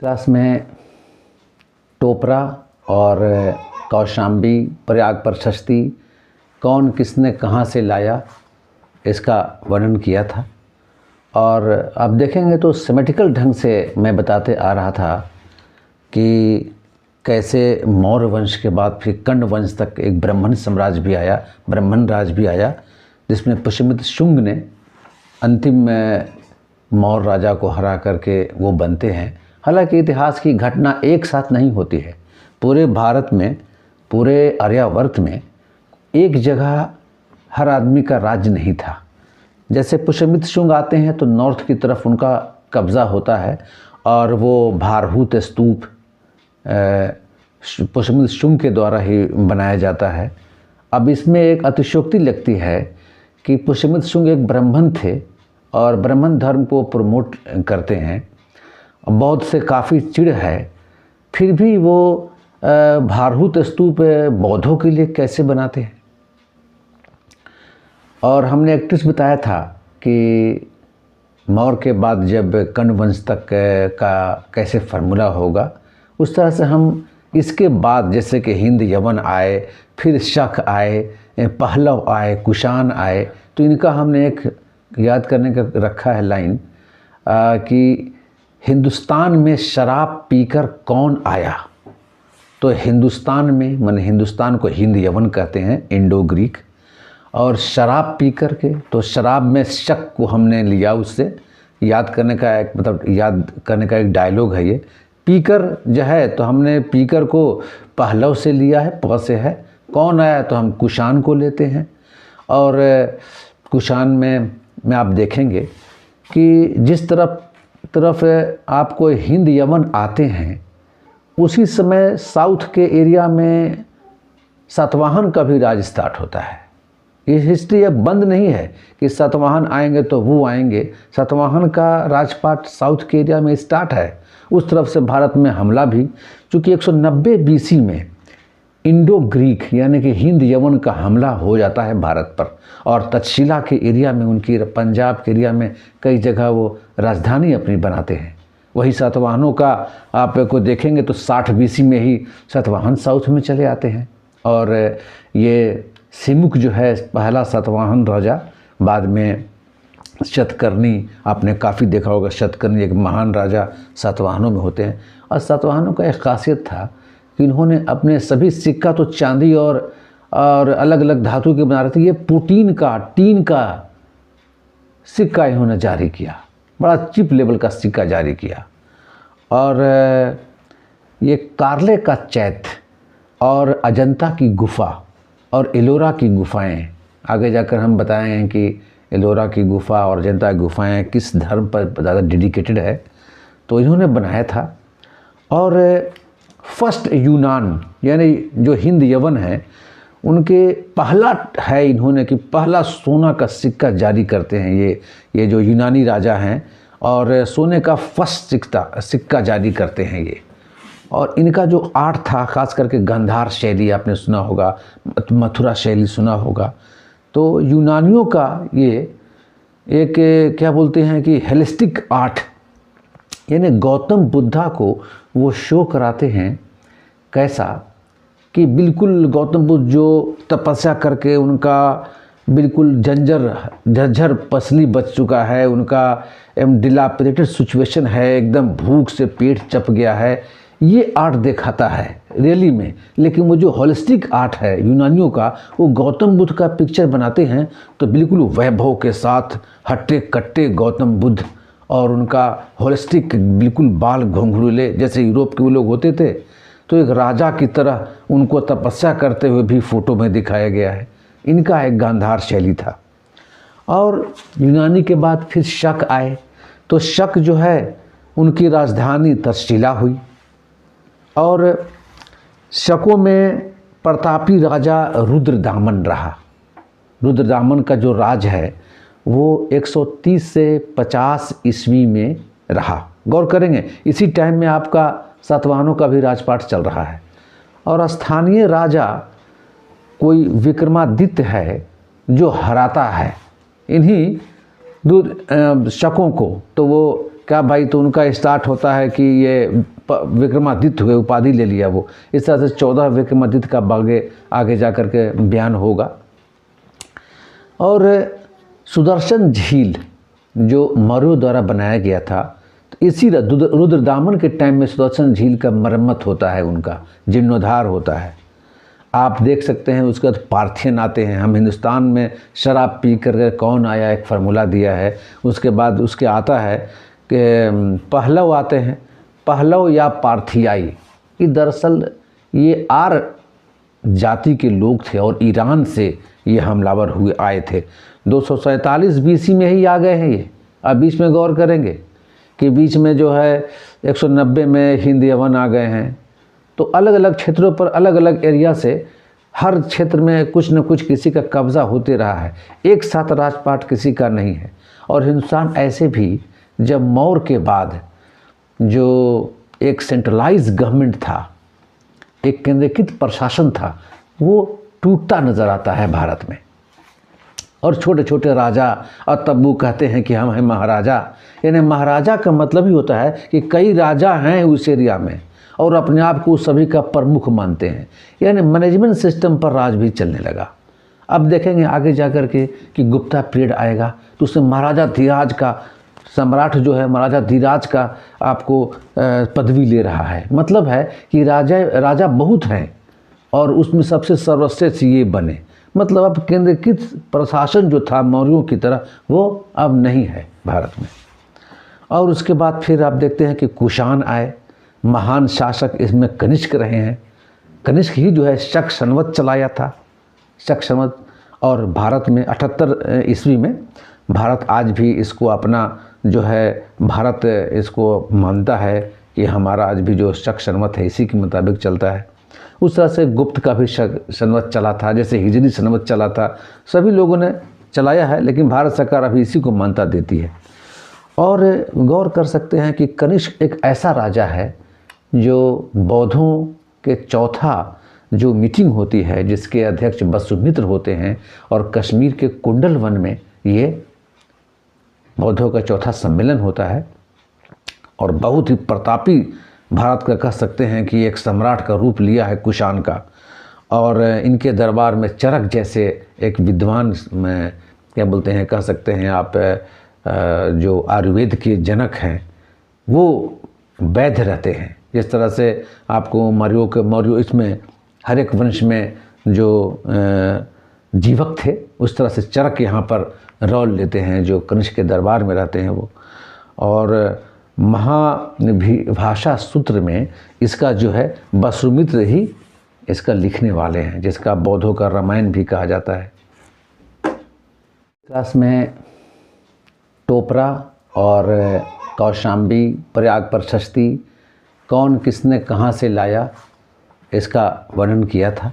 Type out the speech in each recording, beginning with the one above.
Class में टोपरा और कौशाम्बी प्रयाग प्रशस्ति कौन किसने कहाँ से लाया इसका वर्णन किया था। और आप देखेंगे तो सिमेट्रिकल ढंग से मैं बताते आ रहा था कि कैसे मौर्य वंश के बाद फिर कण्व वंश तक एक ब्राह्मण साम्राज्य भी आया, ब्राह्मण राज भी आया, जिसमें पुष्यमित्र शुंग ने अंतिम मौर्य राजा को हरा करके वो बनते हैं। हालांकि इतिहास की घटना एक साथ नहीं होती है। पूरे भारत में, पूरे आर्यावर्त में एक जगह हर आदमी का राज्य नहीं था। जैसे पुष्यमित्र शुंग आते हैं तो नॉर्थ की तरफ उनका कब्ज़ा होता है और वो भारहूत स्तूप पुष्यमित्र शुंग के द्वारा ही बनाया जाता है। अब इसमें एक अतिशयोक्ति लगती है कि पुष्यमित्र शुंग एक ब्राह्मण थे और ब्राह्मण धर्म को प्रमोट करते हैं। बौद्ध से काफ़ी चिढ़ है, फिर भी वो भारहूत स्तूप बौद्धों के लिए कैसे बनाते हैं। और हमने एक ट्रिक्स बताया था कि मौर्य के बाद जब कण्व वंश तक का कैसे फार्मूला होगा, उस तरह से हम इसके बाद जैसे कि हिंद यवन आए, फिर शक आए, पहलव आए, कुषाण आए, तो इनका हमने एक याद करने का रखा है लाइन कि हिंदुस्तान में शराब पीकर कौन आया। तो हिंदुस्तान में माने हिंदुस्तान को हिंद यवन कहते हैं, इंडो ग्रीक, और शराब पी कर के, तो शराब में शक को हमने लिया, उससे याद करने का एक याद करने का एक डायलॉग है ये। पीकर जो है तो हमने पीकर को पहलव से लिया है, प से है। कौन आया तो हम कुषाण को लेते हैं। और कुषाण में आप देखेंगे कि जिस तरफ आपको हिंद यवन आते हैं, उसी समय साउथ के एरिया में सातवाहन का भी राज स्टार्ट होता है। ये हिस्ट्री अब बंद नहीं है कि सातवाहन आएंगे तो वो आएंगे। सातवाहन का राजपाट साउथ के एरिया में स्टार्ट है। उस तरफ से भारत में हमला भी, चूँकि 190 BC में इंडो ग्रीक यानी कि हिंद यवन का हमला हो जाता है भारत पर, और तक्षशिला के एरिया में, उनकी पंजाब के एरिया में कई जगह वो राजधानी अपनी बनाते हैं। वही सातवाहनों का आपको देखेंगे तो 60 BC में ही सातवाहन साउथ में चले आते हैं। और ये सिमुक जो है पहला सातवाहन राजा, बाद में शतकर्णी, आपने काफ़ी देखा होगा, शतकर्णी एक महान राजा सातवाहनों में होते हैं। और सातवाहनों का एक खासियत था कि इन्होंने अपने सभी सिक्का तो चांदी और अलग अलग धातु के बना रहे थे। ये टीन का सिक्का इन्होंने जारी किया, बड़ा चिप लेवल का सिक्का जारी किया। और ये कार्ले का चैत्य और अजंता की गुफा और एलोरा की गुफाएं, आगे जाकर हम बताएं कि एलोरा की गुफा और अजंता की गुफाएं किस धर्म पर ज़्यादा डेडिकेटेड है, तो इन्होंने बनाया था। और फर्स्ट यूनान यानी जो हिंद यवन है, उनके पहला है इन्होंने कि पहला सोना का सिक्का जारी करते हैं ये जो यूनानी राजा हैं, और सोने का फर्स्ट सिक्का जारी करते हैं ये। और इनका जो आर्ट था, खास करके गांधार शैली आपने सुना होगा, मथुरा शैली सुना होगा। तो यूनानियों का ये एक क्या बोलते हैं कि हेलिस्टिक आर्ट, यानी गौतम बुद्धा को वो शो कराते हैं कैसा कि बिल्कुल गौतम बुद्ध जो तपस्या करके उनका बिल्कुल झज्झर पसली बच चुका है, उनका डिलापिडेटेड सिचुएशन है, एकदम भूख से पेट चप गया है, ये आर्ट दिखाता है रियली में। लेकिन वो जो होलिस्टिक आर्ट है यूनानियों का, वो गौतम बुद्ध का पिक्चर बनाते हैं तो बिल्कुल वैभव के साथ हट्टे कट्टे गौतम बुद्ध, और उनका होलिस्टिक बिल्कुल बाल घुंघरूले जैसे यूरोप के वो लोग होते थे, तो एक राजा की तरह उनको तपस्या करते हुए भी फोटो में दिखाया गया है। इनका एक गांधार शैली था। और यूनानी के बाद फिर शक आए, तो शक जो है उनकी राजधानी तक्षशिला हुई। और शकों में प्रतापी राजा रुद्रदामन रहा। रुद्रदामन का जो राज है वो 130 से 50 ईस्वी में रहा। गौर करेंगे इसी टाइम में आपका सातवाहनों का भी राजपाट चल रहा है। और स्थानीय राजा कोई विक्रमादित्य है जो हराता है इन्हीं शकों को, तो वो क्या भाई, तो उनका स्टार्ट होता है कि ये विक्रमादित्य हुए, उपाधि ले लिया वो। इस तरह से 14 विक्रमादित्य का आगे जा कर के बयान होगा। और सुदर्शन झील जो मौर्यों द्वारा बनाया गया था, तो इसी रुद्रदामन के टाइम में सुदर्शन झील का मरम्मत होता है, उनका जीर्णोद्धार होता है। आप देख सकते हैं। उसके बाद पार्थियन आते हैं। हम हिंदुस्तान में शराब पी कर कौन आया, एक फार्मूला दिया है। उसके बाद उसके आता है कि पहलव आते हैं। पहलव या पार्थियाई, ये दरअसल ये आर जाति के लोग थे और ईरान से ये हमलावर हुए आए थे। 247 BC में ही आ गए हैं ये। अब बीच में गौर करेंगे कि बीच में जो है 190 में हिंद यवन आ गए हैं। तो अलग अलग क्षेत्रों पर, अलग अलग एरिया से, हर क्षेत्र में कुछ न कुछ किसी का कब्जा होते रहा है। एक साथ राजपाट किसी का नहीं है। और हिंदुस्तान ऐसे भी, जब मौर्य के बाद जो एक सेंट्रलाइज गवर्नमेंट था, एक केंद्रीकृत प्रशासन था, वो टूटता नज़र आता है भारत में। और छोटे छोटे राजा, और तब वो कहते हैं कि हम हैं महाराजा। यानी महाराजा का मतलब ही होता है कि कई राजा हैं उस एरिया में और अपने आप को सभी का प्रमुख मानते हैं। यानी मैनेजमेंट सिस्टम पर राज भी चलने लगा। अब देखेंगे आगे जा कर के कि गुप्ता पीरियड आएगा तो उसमें महाराजा धीराज का, सम्राट जो है महाराजा धीराज का आपको पदवी ले रहा है। मतलब है कि राजा बहुत हैं और उसमें सबसे सर्वश्रेष्ठ ये बने। मतलब अब केंद्रीकृत प्रशासन जो था मौर्यों की तरह, वो अब नहीं है भारत में। और उसके बाद फिर आप देखते हैं कि कुषाण आए। महान शासक इसमें कनिष्क रहे हैं। कनिष्क ही जो है शक संवत चलाया था, शक संवत। और भारत में 78 ईस्वी में भारत आज भी इसको अपना जो है, भारत इसको मानता है कि हमारा आज भी जो शक संवत है इसी के मुताबिक चलता है। उस तरह से गुप्त का भी शक संवत चला था, जैसे हिजरी संवत चला था। सभी लोगों ने चलाया है, लेकिन भारत सरकार अभी इसी को मान्यता देती है। और गौर कर सकते हैं कि कनिष्क एक ऐसा राजा है जो बौद्धों के चौथा जो मीटिंग होती है, जिसके अध्यक्ष वसुमित्र होते हैं, और कश्मीर के कुंडल वन में ये बौद्धों का चौथा सम्मेलन होता है। और बहुत ही प्रतापी भारत का कह सकते हैं कि एक सम्राट का रूप लिया है कुषाण का। और इनके दरबार में चरक जैसे एक विद्वान में क्या बोलते हैं, कह सकते हैं आप, जो आयुर्वेद के जनक हैं, वो वैद्य रहते हैं। जिस तरह से आपको मौर्यों इसमें हर एक वंश में जो जीवक थे, उस तरह से चरक यहाँ पर रोल लेते हैं, जो कनिष्क के दरबार में रहते हैं वो। और महाभाषा सूत्र में इसका जो है वसुमित्र ही इसका लिखने वाले हैं, जिसका बौद्धों का रामायण भी कहा जाता है। क्लास में टोपरा और कौशाम्बी, प्रयाग प्रशस्ति, कौन किसने कहाँ से लाया, इसका वर्णन किया था।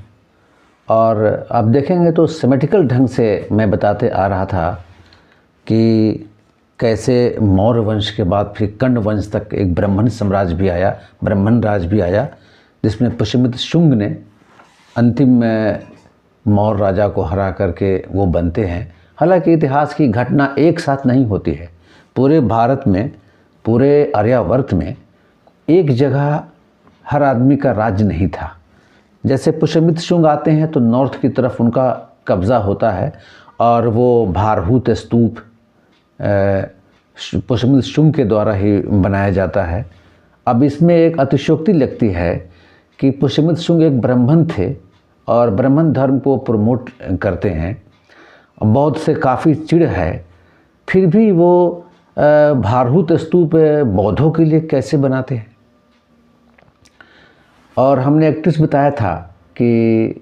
और अब देखेंगे तो सिमेट्रिकल ढंग से मैं बताते आ रहा था कि कैसे मौर्य वंश के बाद फिर कण्व वंश तक एक ब्राह्मण साम्राज्य भी आया, ब्राह्मण राज भी आया, जिसमें पुष्यमित्र शुंग ने अंतिम मौर्य राजा को हरा करके वो बनते हैं। हालांकि इतिहास की घटना एक साथ नहीं होती है। पूरे भारत में, पूरे आर्यावर्त में एक जगह हर आदमी का राज्य नहीं था। जैसे पुष्यमित्र शुंग आते हैं तो नॉर्थ की तरफ उनका कब्ज़ा होता है और वो भारहूत स्तूप पुष्यमित्र शुंग के द्वारा ही बनाया जाता है। अब इसमें एक अतिशयोक्ति लगती है कि पुष्यमित्र शुंग एक ब्राह्मण थे और ब्राह्मण धर्म को प्रमोट करते हैं। बौद्ध से काफ़ी चिढ़ है, फिर भी वो भारहूत स्तूप बौद्धों के लिए कैसे बनाते हैं। और हमने एक ट्रिक्स बताया था कि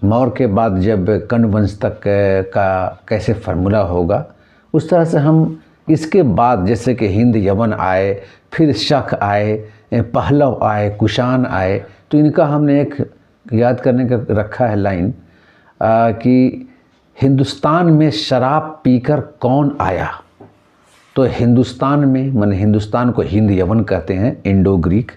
मौर्य के बाद जब कण्व वंश तक का कैसे फार्मूला होगा, उस तरह से हम इसके बाद जैसे कि हिंद यवन आए, फिर शक आए, पहलव आए, कुषाण आए, तो इनका हमने एक याद करने का रखा है लाइन कि हिंदुस्तान में शराब पीकर कौन आया। तो हिंदुस्तान में, माने हिंदुस्तान को हिंद यवन कहते हैं, इंडो ग्रीक।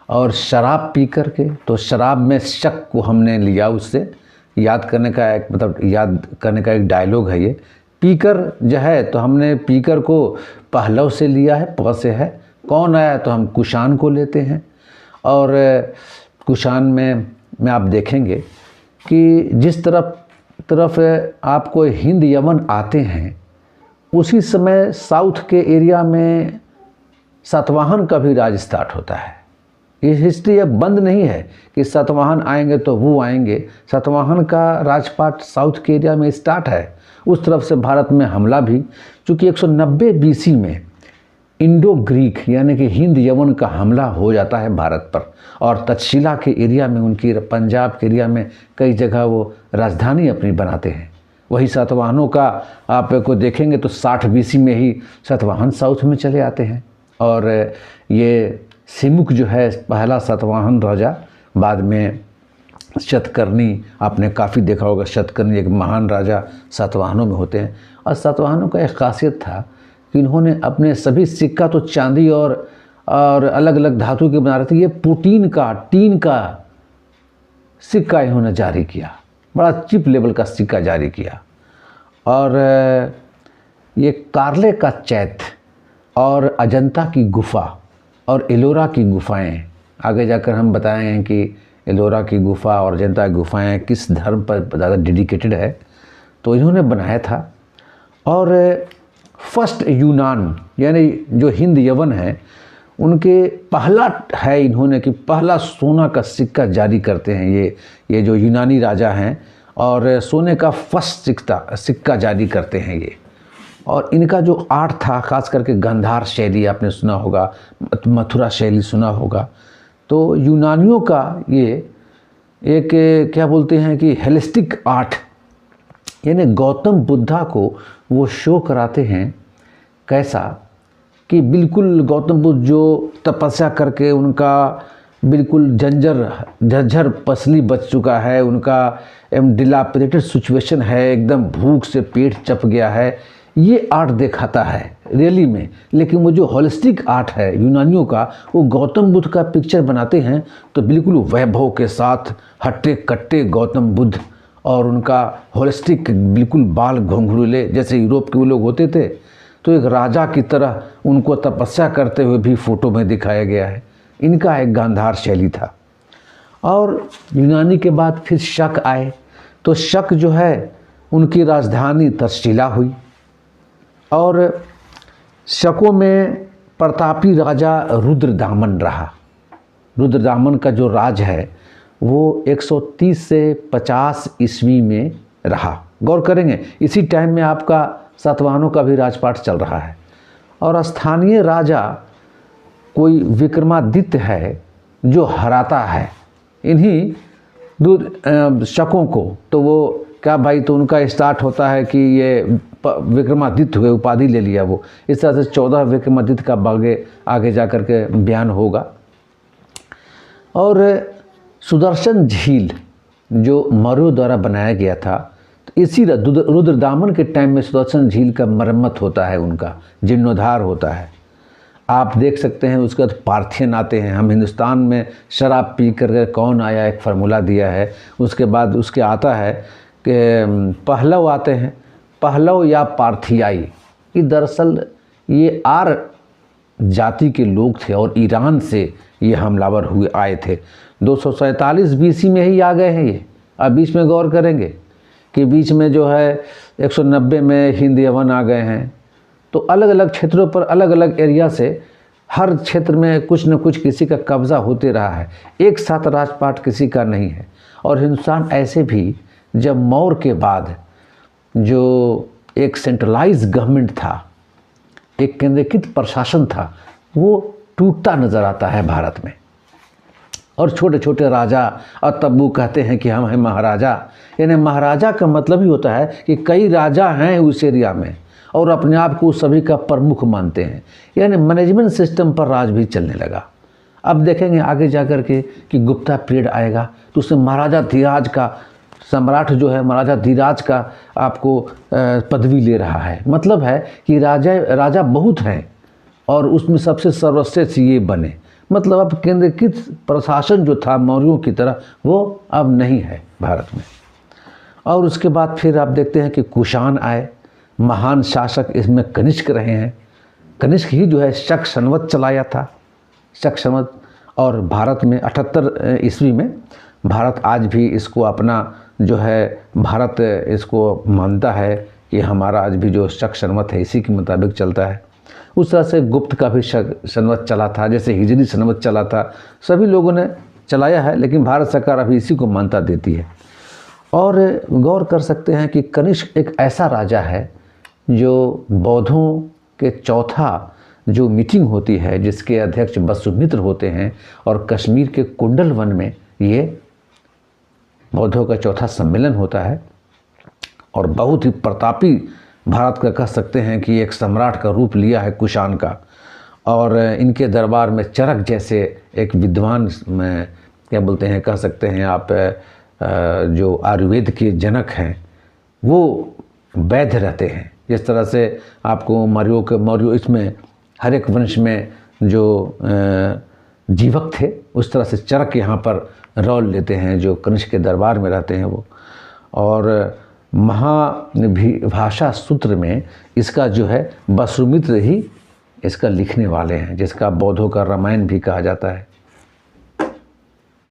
और शराब पी कर के, तो शराब में शक को हमने लिया, उससे याद करने का एक मतलब याद करने का एक डायलॉग है ये पीकर जो है तो हमने पीकर को पहलव से लिया है, प से है। कौन आया तो हम कुषाण को लेते हैं। और कुषाण में आप देखेंगे कि जिस तरफ आपको हिंद यवन आते हैं, उसी समय साउथ के एरिया में सातवाहन का भी राज स्टार्ट होता है। ये हिस्ट्री अब बंद नहीं है कि सातवाहन आएंगे तो वो आएंगे। सातवाहन का राजपाट साउथ के एरिया में स्टार्ट है। उस तरफ से भारत में हमला भी, चूँकि 190 BC में इंडो ग्रीक यानी कि हिंद यवन का हमला हो जाता है भारत पर, और तक्षशिला के एरिया में, उनकी पंजाब के एरिया में कई जगह वो राजधानी अपनी बनाते हैं। वही सातवाहनों का आपको देखेंगे तो 60 BC में ही सातवाहन साउथ में चले आते हैं। और ये सिमुक जो है पहला सातवाहन राजा, बाद में शतकर्णी, आपने काफ़ी देखा होगा, शतकर्णी एक महान राजा सातवाहनों में होते हैं। और सातवाहनों का एक खासियत था कि इन्होंने अपने सभी सिक्का तो चांदी और अलग अलग धातु के बना रहे थे, ये टीन का सिक्का इन्होंने जारी किया, बड़ा चिप लेवल का सिक्का जारी किया। और ये कार्ले का चैत्य और अजंता की गुफा और एलोरा की गुफाएं, आगे जाकर हम बताएं कि एलोरा की गुफा और अजंता की गुफाएं किस धर्म पर ज़्यादा डेडिकेटेड है, तो इन्होंने बनाया था। और फर्स्ट यूनान यानी जो हिंद यवन है, उनके पहला है इन्होंने कि पहला सोना का सिक्का जारी करते हैं ये जो यूनानी राजा हैं, और सोने का फर्स्ट सिक्का जारी करते हैं ये। और इनका जो आर्ट था, खास करके गांधार शैली आपने सुना होगा, मथुरा शैली सुना होगा। तो यूनानियों का ये एक क्या बोलते हैं कि हेलिस्टिक आर्ट, यानी गौतम बुद्धा को वो शो कराते हैं कैसा कि बिल्कुल गौतम बुद्ध जो तपस्या करके उनका बिल्कुल झज्झर पसली बच चुका है, उनका डिलापिडेटेड सिचुएशन है, एकदम भूख से पेट चप गया है, ये आर्ट दिखाता है रियली में। लेकिन वो जो होलिस्टिक आर्ट है यूनानियों का, वो गौतम बुद्ध का पिक्चर बनाते हैं तो बिल्कुल वैभव के साथ हट्टे कट्टे गौतम बुद्ध, और उनका होलिस्टिक बिल्कुल बाल घुंघरूले जैसे यूरोप के वो लोग होते थे, तो एक राजा की तरह उनको तपस्या करते हुए भी फ़ोटो में दिखाया गया है। इनका एक गांधार शैली था। और यूनानी के बाद फिर शक आए, तो शक जो है उनकी राजधानी तक्षशिला हुई। और शकों में प्रतापी राजा रुद्रदामन रहा। रुद्रदामन का जो राज है वो 130 से 50 ईस्वी में रहा। गौर करेंगे इसी टाइम में आपका सातवाहनों का भी राजपाट चल रहा है। और स्थानीय राजा कोई विक्रमादित्य है जो हराता है इन्हीं शकों को, तो वो क्या भाई, तो उनका स्टार्ट होता है कि ये विक्रमादित्य हुए, उपाधि ले लिया वो। इस तरह से 14 विक्रमादित्य का आगे जा कर के बयान होगा। और सुदर्शन झील जो मौर्यों द्वारा बनाया गया था, तो इसी रुद्रदामन के टाइम में सुदर्शन झील का मरम्मत होता है, उनका जीर्णोद्धार होता है। आप देख सकते हैं उसके बाद पार्थियन आते हैं। हम हिंदुस्तान में शराब पी कर कौन आया, एक फार्मूला दिया है। उसके बाद उसके आता है कि पहलव आते हैं, पहलव या पार्थियाई। ये दरअसल ये आर जाति के लोग थे और ईरान से ये हमलावर हुए आए थे। 247 BC में ही आ गए हैं ये। अब बीच में गौर करेंगे कि बीच में जो है 190 में हिंद यवन आ गए हैं। तो अलग अलग क्षेत्रों पर अलग अलग एरिया से हर क्षेत्र में कुछ न कुछ किसी का कब्ज़ा होते रहा है, एक साथ राजपाट किसी का नहीं है। और हिंदुस्तान ऐसे भी जब मौर्य के बाद जो एक सेंट्रलाइज गवर्नमेंट था, एक केंद्रीकृत प्रशासन था, वो टूटता नज़र आता है भारत में। और छोटे छोटे राजा, और तब वो कहते हैं कि हम हैं महाराजा। यानी महाराजा का मतलब ही होता है कि कई राजा हैं उस एरिया में और अपने आप को सभी का प्रमुख मानते हैं। यानी मैनेजमेंट सिस्टम पर राज भी चलने लगा। अब देखेंगे आगे जा कर के कि गुप्ता पीरियड आएगा तो उसमें महाराजा धीराज का, सम्राट जो है महाराजा धीराज का आपको पदवी ले रहा है। मतलब है कि राजा बहुत हैं और उसमें सबसे सर्वश्रेष्ठ ये बने। मतलब अब केंद्रीकृत प्रशासन जो था मौर्यों की तरह वो अब नहीं है भारत में। और उसके बाद फिर आप देखते हैं कि कुषाण आए। महान शासक इसमें कनिष्क रहे हैं। कनिष्क ही जो है शक संवत चलाया था, शक संवत। और भारत में 78 ईस्वी में भारत आज भी इसको अपना जो है भारत इसको मानता है कि हमारा आज भी जो शक संवत है इसी के मुताबिक चलता है। उस तरह से गुप्त का भी शक संवत चला था, जैसे हिजरी संवत चला था, सभी लोगों ने चलाया है, लेकिन भारत सरकार अभी इसी को मान्यता देती है। और गौर कर सकते हैं कि कनिष्क एक ऐसा राजा है जो बौद्धों के चौथा जो मीटिंग होती है, जिसके अध्यक्ष वसुमित्र होते हैं, और कश्मीर के कुंडल वन में ये बौद्धों का चौथा सम्मेलन होता है। और बहुत ही प्रतापी भारत का कह सकते हैं कि एक सम्राट का रूप लिया है कुषाण का। और इनके दरबार में चरक जैसे एक विद्वान में क्या बोलते हैं, कह सकते हैं आप, जो आयुर्वेद के जनक हैं वो वैद्य रहते हैं। जिस तरह से आपको मौर्यों इसमें हर एक वंश में जो जीवक थे, उस तरह से चरक यहाँ पर रोल लेते हैं जो कनिष्क के दरबार में रहते हैं वो। और महाभाषा सूत्र में इसका जो है वसुमित्र ही इसका लिखने वाले हैं, जिसका बौद्धों का रामायण भी कहा जाता है।